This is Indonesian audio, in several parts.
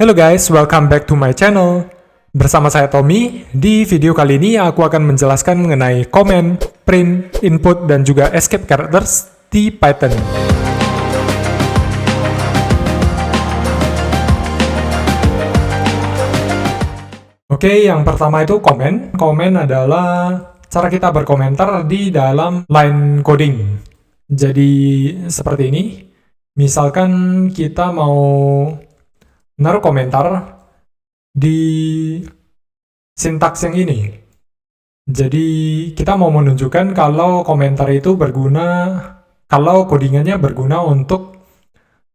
Hello guys, welcome back to my channel. Bersama saya Tommy. Di video kali ini aku akan menjelaskan mengenai comment, print, input, dan juga escape characters di Python. Oke, yang pertama itu comment. Comment adalah cara kita berkomentar di dalam line coding. Jadi seperti ini. Misalkan kita mau naruh komentar di sintaks yang ini. Jadi kita mau menunjukkan kalau komentar itu berguna, kalau codingannya berguna untuk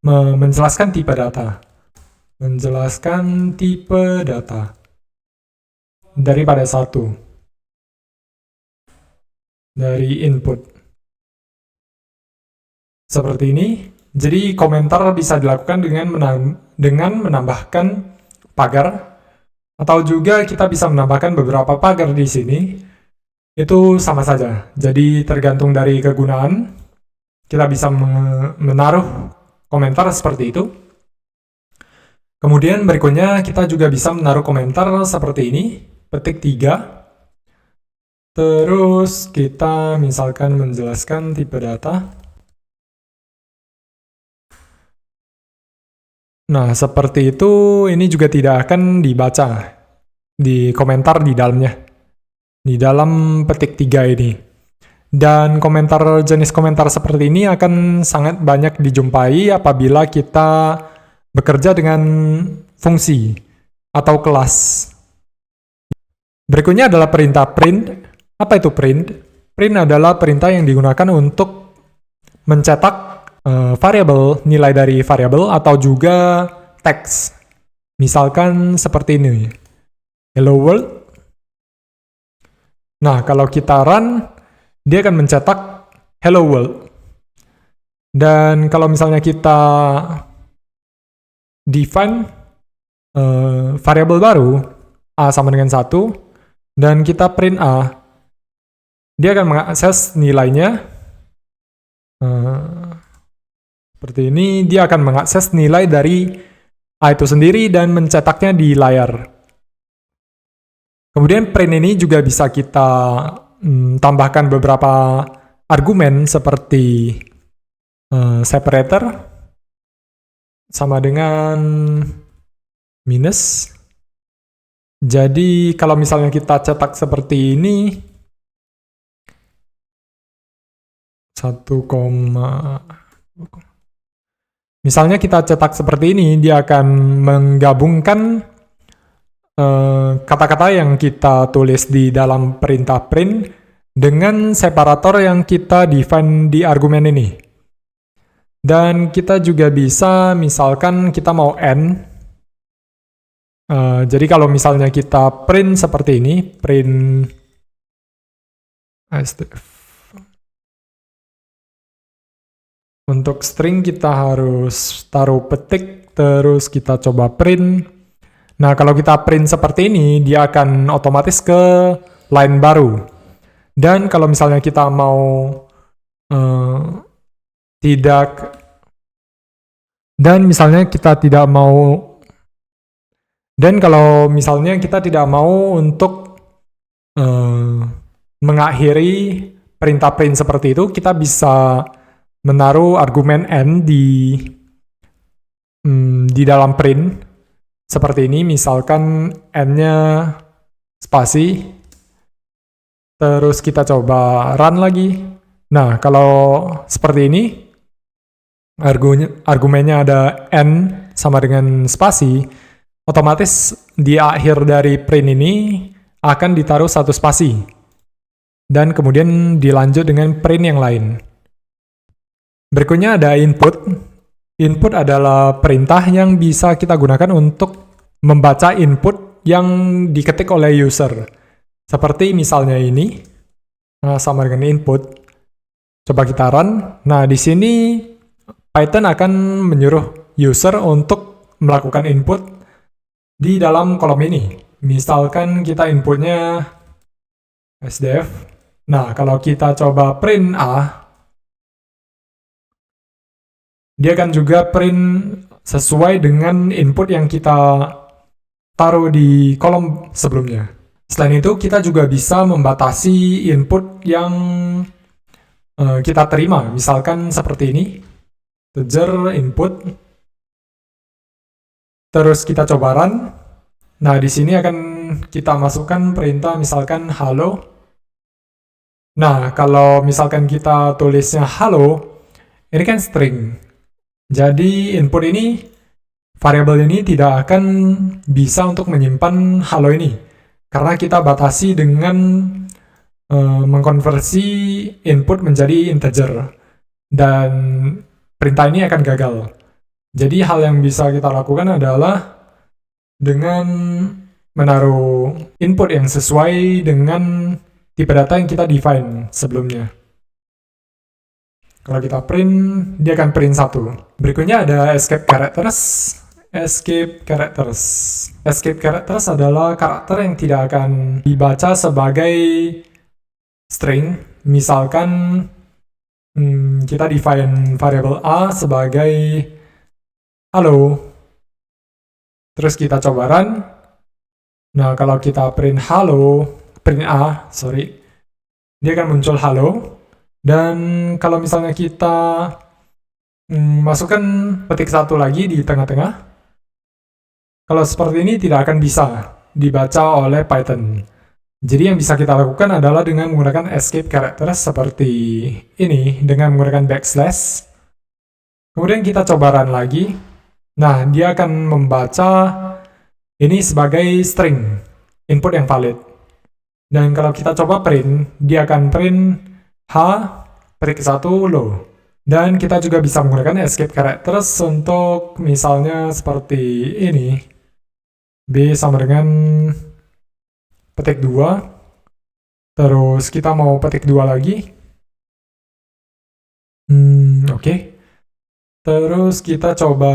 menjelaskan tipe data. Menjelaskan tipe data daripada satu dari input. Seperti ini. Jadi komentar bisa dilakukan dengan menambahkan pagar, atau juga kita bisa menambahkan beberapa pagar di sini. Itu sama saja. Jadi tergantung dari kegunaan, kita bisa menaruh komentar seperti itu. Kemudian berikutnya kita juga bisa menaruh komentar seperti ini, petik 3. Terus kita misalkan menjelaskan tipe data. Nah, seperti itu, ini juga tidak akan dibaca di komentar di dalamnya, di dalam petik 3 ini. Dan jenis komentar seperti ini akan sangat banyak dijumpai apabila kita bekerja dengan fungsi atau kelas. Berikutnya adalah perintah print. Apa itu print? Print adalah perintah yang digunakan untuk mencetak variabel, nilai dari variabel, atau juga teks. Misalkan seperti ini. Hello world. Nah, kalau kita run, dia akan mencetak hello world. Dan kalau misalnya kita define variabel baru, A sama dengan 1, dan kita print A, dia akan mengakses nilainya. Seperti ini, dia akan mengakses nilai dari A itu sendiri dan mencetaknya di layar. Kemudian print ini juga bisa kita tambahkan beberapa argumen seperti separator sama dengan minus. Jadi kalau misalnya kita cetak seperti ini, 1, misalnya kita cetak seperti ini, dia akan menggabungkan kata-kata yang kita tulis di dalam perintah print dengan separator yang kita define di argumen ini. Dan kita juga bisa, misalkan kita mau end. Jadi kalau misalnya kita print seperti ini, print untuk string kita harus taruh petik, terus kita coba print. Nah, kalau kita print seperti ini, dia akan otomatis ke line baru. Dan kalau misalnya kita mau kalau misalnya kita tidak mau untuk mengakhiri perintah print seperti itu, kita bisa menaruh argumen n di dalam print seperti ini. Misalkan n-nya spasi, terus kita coba run lagi. Nah, kalau seperti ini, argumennya ada n sama dengan spasi, otomatis di akhir dari print ini akan ditaruh satu spasi, dan kemudian dilanjut dengan print yang lain. Berikutnya ada input. Input adalah perintah yang bisa kita gunakan untuk membaca input yang diketik oleh user. Seperti misalnya ini, sama dengan input. Coba kita run. Nah, di sini Python akan menyuruh user untuk melakukan input di dalam kolom ini. Misalkan kita inputnya SDF. Nah, kalau kita coba print A, dia akan juga print sesuai dengan input yang kita taruh di kolom sebelumnya. Selain itu, kita juga bisa membatasi input yang kita terima. Misalkan seperti ini, integer input. Terus kita coba run. Nah, di sini akan kita masukkan perintah misalkan halo. Nah, kalau misalkan kita tulisnya halo, ini kan string. Jadi input ini, variabel ini tidak akan bisa untuk menyimpan halo ini. Karena kita batasi dengan mengkonversi input menjadi integer. Dan perintah ini akan gagal. Jadi hal yang bisa kita lakukan adalah dengan menaruh input yang sesuai dengan tipe data yang kita define sebelumnya. Kalau kita print, dia akan print 1. Berikutnya ada escape characters. Escape characters. Escape characters adalah karakter yang tidak akan dibaca sebagai string. Misalkan kita define variable A sebagai halo. Terus kita coba run. Nah, kalau kita print halo, print A, dia akan muncul halo. Dan kalau misalnya kita masukkan petik 1 lagi di tengah-tengah, kalau seperti ini tidak akan bisa dibaca oleh Python. Jadi yang bisa kita lakukan adalah dengan menggunakan escape characters seperti ini, dengan menggunakan backslash. Kemudian kita coba run lagi. Nah, dia akan membaca ini sebagai string, input yang valid. Dan kalau kita coba print, dia akan print H, petik 1, low. Dan kita juga bisa menggunakan escape characters untuk misalnya seperti ini. B sama dengan petik 2. Terus kita mau petik 2 lagi. Oke. Terus kita coba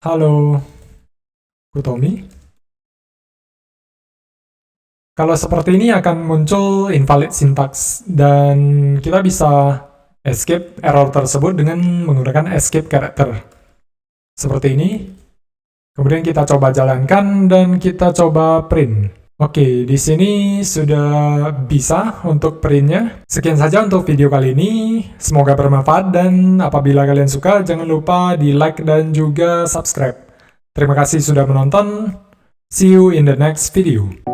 halo Kutomi. Kalau seperti ini akan muncul invalid syntax dan kita bisa escape error tersebut dengan menggunakan escape character. Seperti ini. Kemudian kita coba jalankan dan kita coba print. Oke, di sini sudah bisa untuk printnya. Sekian saja untuk video kali ini. Semoga bermanfaat dan apabila kalian suka jangan lupa di like dan juga subscribe. Terima kasih sudah menonton. See you in the next video.